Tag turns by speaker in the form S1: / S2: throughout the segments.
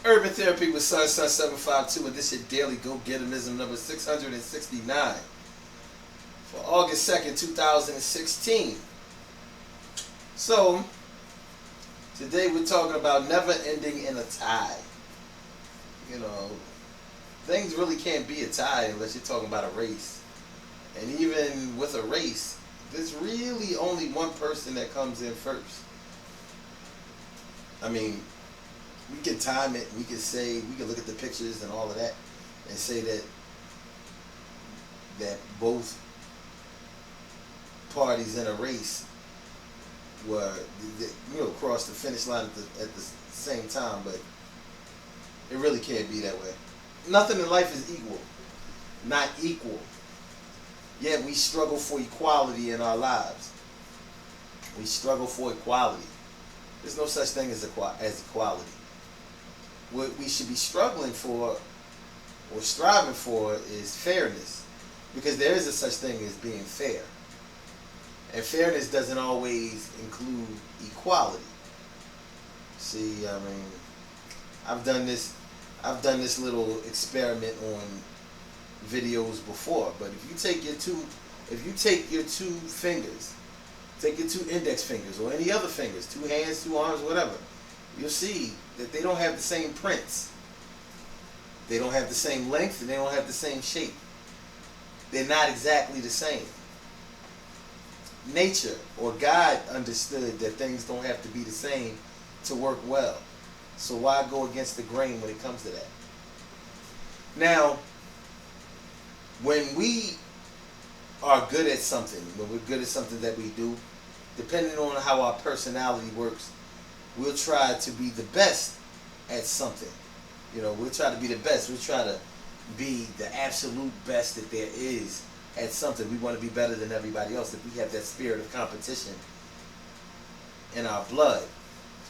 S1: Urban Therapy with Sunshine 752, and this is your daily go-getterism number 669 for August 2nd, 2016. So, today we're talking about never ending in a tie. You know, things really can't be a tie unless you're talking about a race. And even with a race, there's really only one person that comes in first. I mean, we can time it, we can look at the pictures and all of that and say that both parties in a race were, crossed the finish line at the same time, but it really can't be that way. Nothing in life is equal. Not equal. Yet we struggle for equality in our lives. We struggle for equality. There's no such thing as equality. What we should be struggling for or striving for is fairness, because there is a such thing as being fair. And fairness doesn't always include equality. See, I mean, I've done this little experiment on videos before, but if you take your two fingers, take your two index fingers or any other fingers, two hands, two arms, whatever, you'll see that they don't have the same prints. They don't have the same length and they don't have the same shape. They're not exactly the same. Nature or God understood that things don't have to be the same to work well. So why go against the grain when it comes to that? Now, when we are good at something, when we're good at something that we do, depending on how our personality works, we'll try to be the best at something. We'll try to be the best. We'll try to be the absolute best that there is at something. We want to be better than everybody else if we have that spirit of competition in our blood.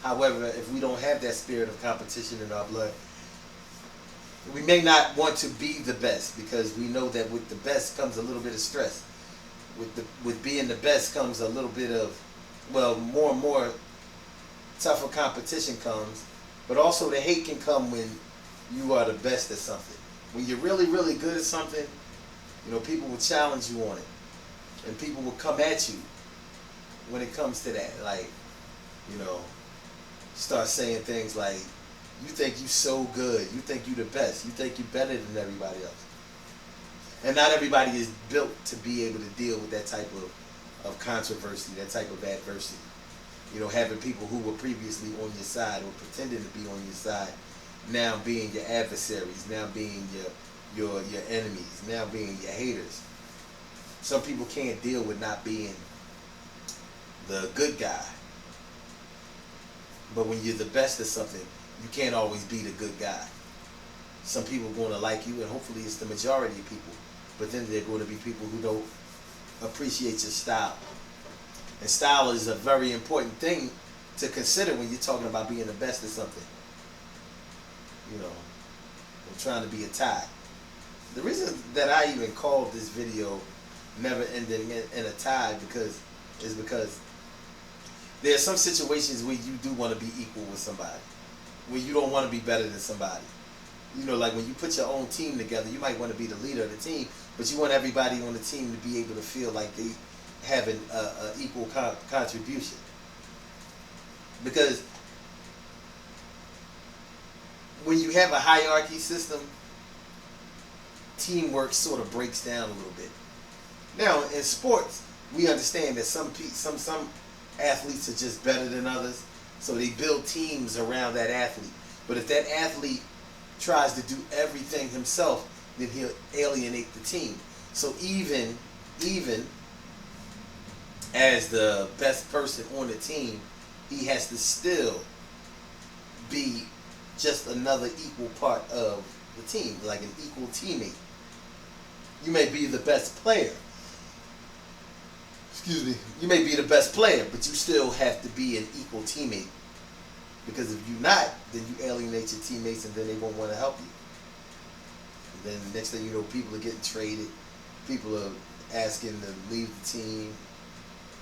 S1: However, if we don't have that spirit of competition in our blood, we may not want to be the best, because we know that with the best comes a little bit of stress. With being the best comes a little bit of, more and more tougher competition comes, but also the hate can come when you are the best at something. When you're really, really good at something, people will challenge you on it, and people will come at you when it comes to that. Like, start saying things like, you think you so good, you think you the best, you think you better than everybody else. And not everybody is built to be able to deal with that type of controversy, that type of adversity. Having people who were previously on your side or pretending to be on your side, now being your adversaries, now being your enemies, now being your haters. Some people can't deal with not being the good guy. But when you're the best at something, you can't always be the good guy. Some people are going to like you, and hopefully it's the majority of people. But then there are going to be people who don't appreciate your style. And style is a very important thing to consider when you're talking about being the best at something. I'm trying to be a tie. The reason that I even called this video Never Ending in a Tie is because there are some situations where you do want to be equal with somebody, where you don't want to be better than somebody. Like when you put your own team together, you might want to be the leader of the team, but you want everybody on the team to be able to feel like they have an equal contribution. Because when you have a hierarchy system, teamwork sort of breaks down a little bit. Now, in sports, we understand that some athletes are just better than others, so they build teams around that athlete. But if that athlete tries to do everything himself, then he'll alienate the team. So even as the best person on the team, he has to still be just another equal part of the team, like an equal teammate. You may be the best player. You may be the best player, but you still have to be an equal teammate. Because if you're not, then you alienate your teammates, and then they won't want to help you. And then the next thing you know, people are getting traded. People are asking to leave the team.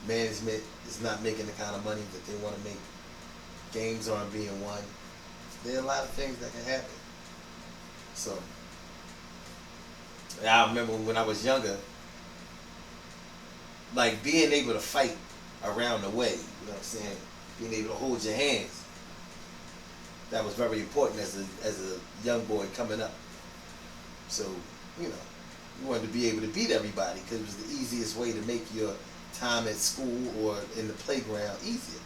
S1: Management is not making the kind of money that they want to make. Games aren't being won. There are a lot of things that can happen. So I remember when I was younger, like being able to fight around the way. You know what I'm saying? Being able to hold your hands. That was very important as a young boy coming up. So you know, you wanted to be able to beat everybody because it was the easiest way to make your time at school or in the playground easier.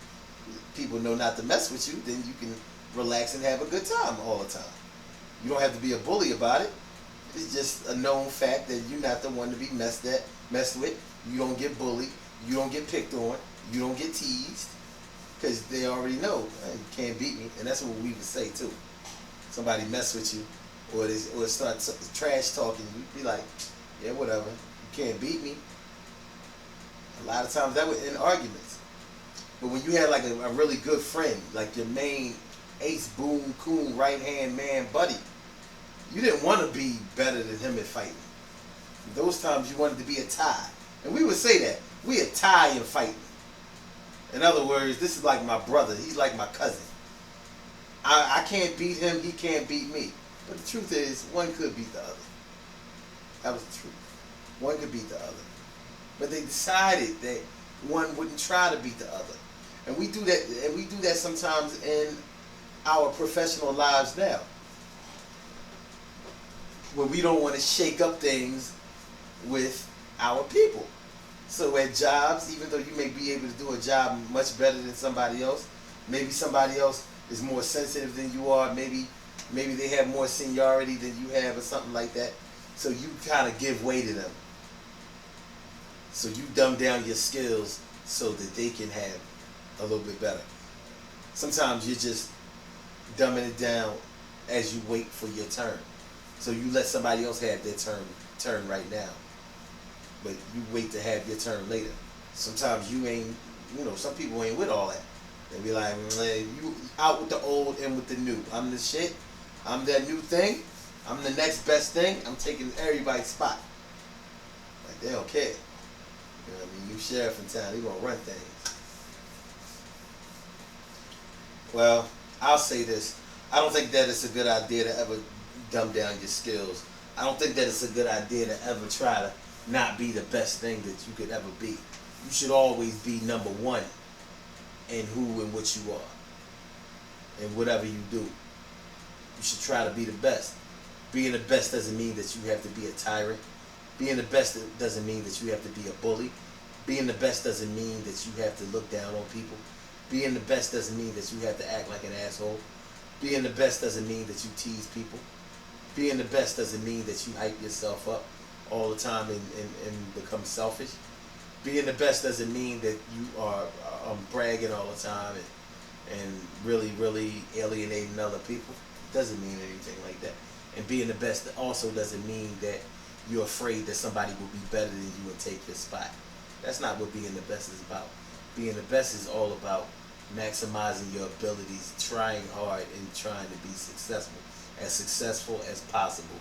S1: People know not to mess with you, then you can relax and have a good time all the time. You don't have to be a bully about it. It's just a known fact that you're not the one to be messed with. You don't get bullied. You don't get picked on. You don't get teased because they already know you can't beat me, and that's what we would say too. Somebody mess with you, or start trash talking you, be like, yeah, whatever. You can't beat me. A lot of times that was in arguments. But when you had like a really good friend, like your main ace boom coon right hand man buddy, you didn't want to be better than him at fighting. Those times you wanted to be a tie. And we would say that. We a tie in fighting. In other words, this is like my brother. He's like my cousin. I can't beat him. He can't beat me. But the truth is, one could beat the other. That was the truth. One could beat the other. But they decided that one wouldn't try to beat the other. And we do that sometimes in our professional lives now, where we don't want to shake up things with our people. So at jobs, even though you may be able to do a job much better than somebody else, maybe somebody else is more sensitive than you are, maybe they have more seniority than you have or something like that. So you kind of give way to them. So you dumb down your skills so that they can have a little bit better. Sometimes you're just dumbing it down as you wait for your turn. So you let somebody else have their turn right now. But you wait to have your turn later. Sometimes you ain't, some people ain't with all that. They be like, you out with the old and with the new. I'm the shit. I'm that new thing. I'm the next best thing. I'm taking everybody's spot. Like, they don't care. You know what I mean? You sheriff in town, they gonna run things. Well, I'll say this. I don't think that it's a good idea to ever dumb down your skills. I don't think that it's a good idea to ever try to not be the best thing that you could ever be. You should always be number one in who and what you are. And whatever you do, you should try to be the best. Being the best doesn't mean that you have to be a tyrant. Being the best doesn't mean that you have to be a bully. Being the best doesn't mean that you have to look down on people. Being the best doesn't mean that you have to act like an asshole. Being the best doesn't mean that you tease people. Being the best doesn't mean that you hype yourself up all the time and become selfish. Being the best doesn't mean that you are bragging all the time and really, really alienating other people. It doesn't mean anything like that. And being the best also doesn't mean that you're afraid that somebody will be better than you and take your spot. That's not what being the best is about. Being the best is all about maximizing your abilities, trying hard and trying to be successful as possible,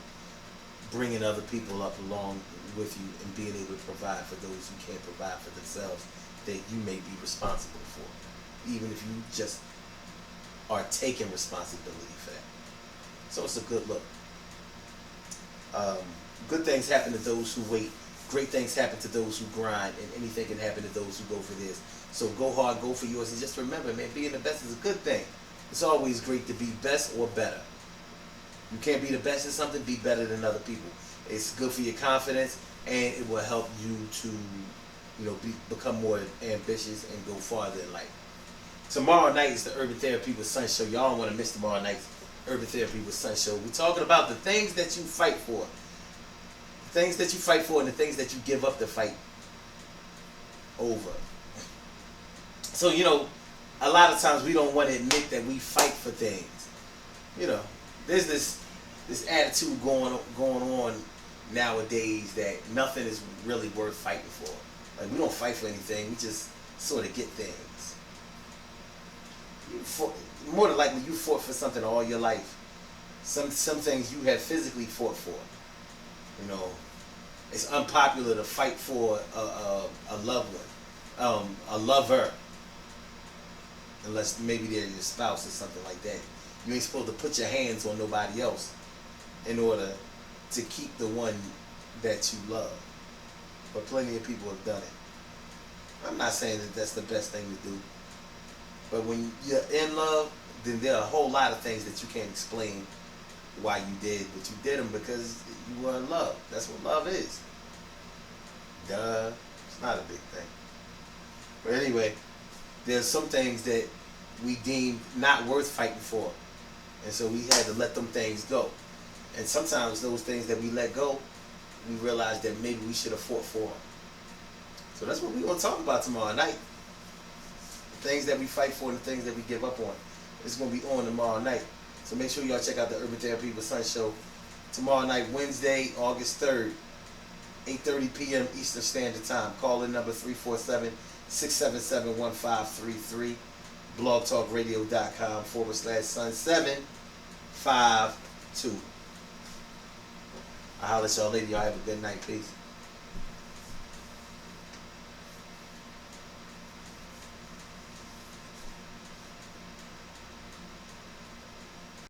S1: bringing other people up along with you and being able to provide for those who can't provide for themselves that you may be responsible for, even if you just are taking responsibility for that. So it's a good look. Good things happen to those who wait. Great things happen to those who grind, and anything can happen to those who go for theirs. So go hard, go for yours, and just remember, man, being the best is a good thing. It's always great to be best or better. You can't be the best at something, be better than other people. It's good for your confidence, and it will help you to, become more ambitious and go farther in life. Tomorrow night is the Urban Therapy with Sun Show. Y'all don't want to miss tomorrow night's Urban Therapy with Sun Show. We're talking about the things that you fight for. The things that you fight for and the things that you give up to fight over. So, a lot of times we don't want to admit that we fight for things. There's this attitude going on nowadays that nothing is really worth fighting for. Like, we don't fight for anything. We just sort of get things. More than likely, you fought for something all your life. Some things you have physically fought for. It's unpopular to fight for a loved one, a lover, unless maybe they're your spouse or something like that. You ain't supposed to put your hands on nobody else in order to keep the one that you love. But plenty of people have done it. I'm not saying that that's the best thing to do. But when you're in love, then there are a whole lot of things that you can't explain why you did, but you did them because you were in love. That's what love is. Duh. It's not a big thing. But anyway, there's some things that we deemed not worth fighting for. And so we had to let them things go. And sometimes those things that we let go, we realized that maybe we should have fought for them. So that's what we're going to talk about tomorrow night. The things that we fight for and the things that we give up on. It's going to be on tomorrow night. So make sure y'all check out the Urban Therapy with Sun show tomorrow night, Wednesday, August 3rd, 8:30 p.m. Eastern Standard Time. Call in number 347-677-1533. blogtalkradio.com/Sun752. I'll holler at y'all later. Y'all have a good night. Peace.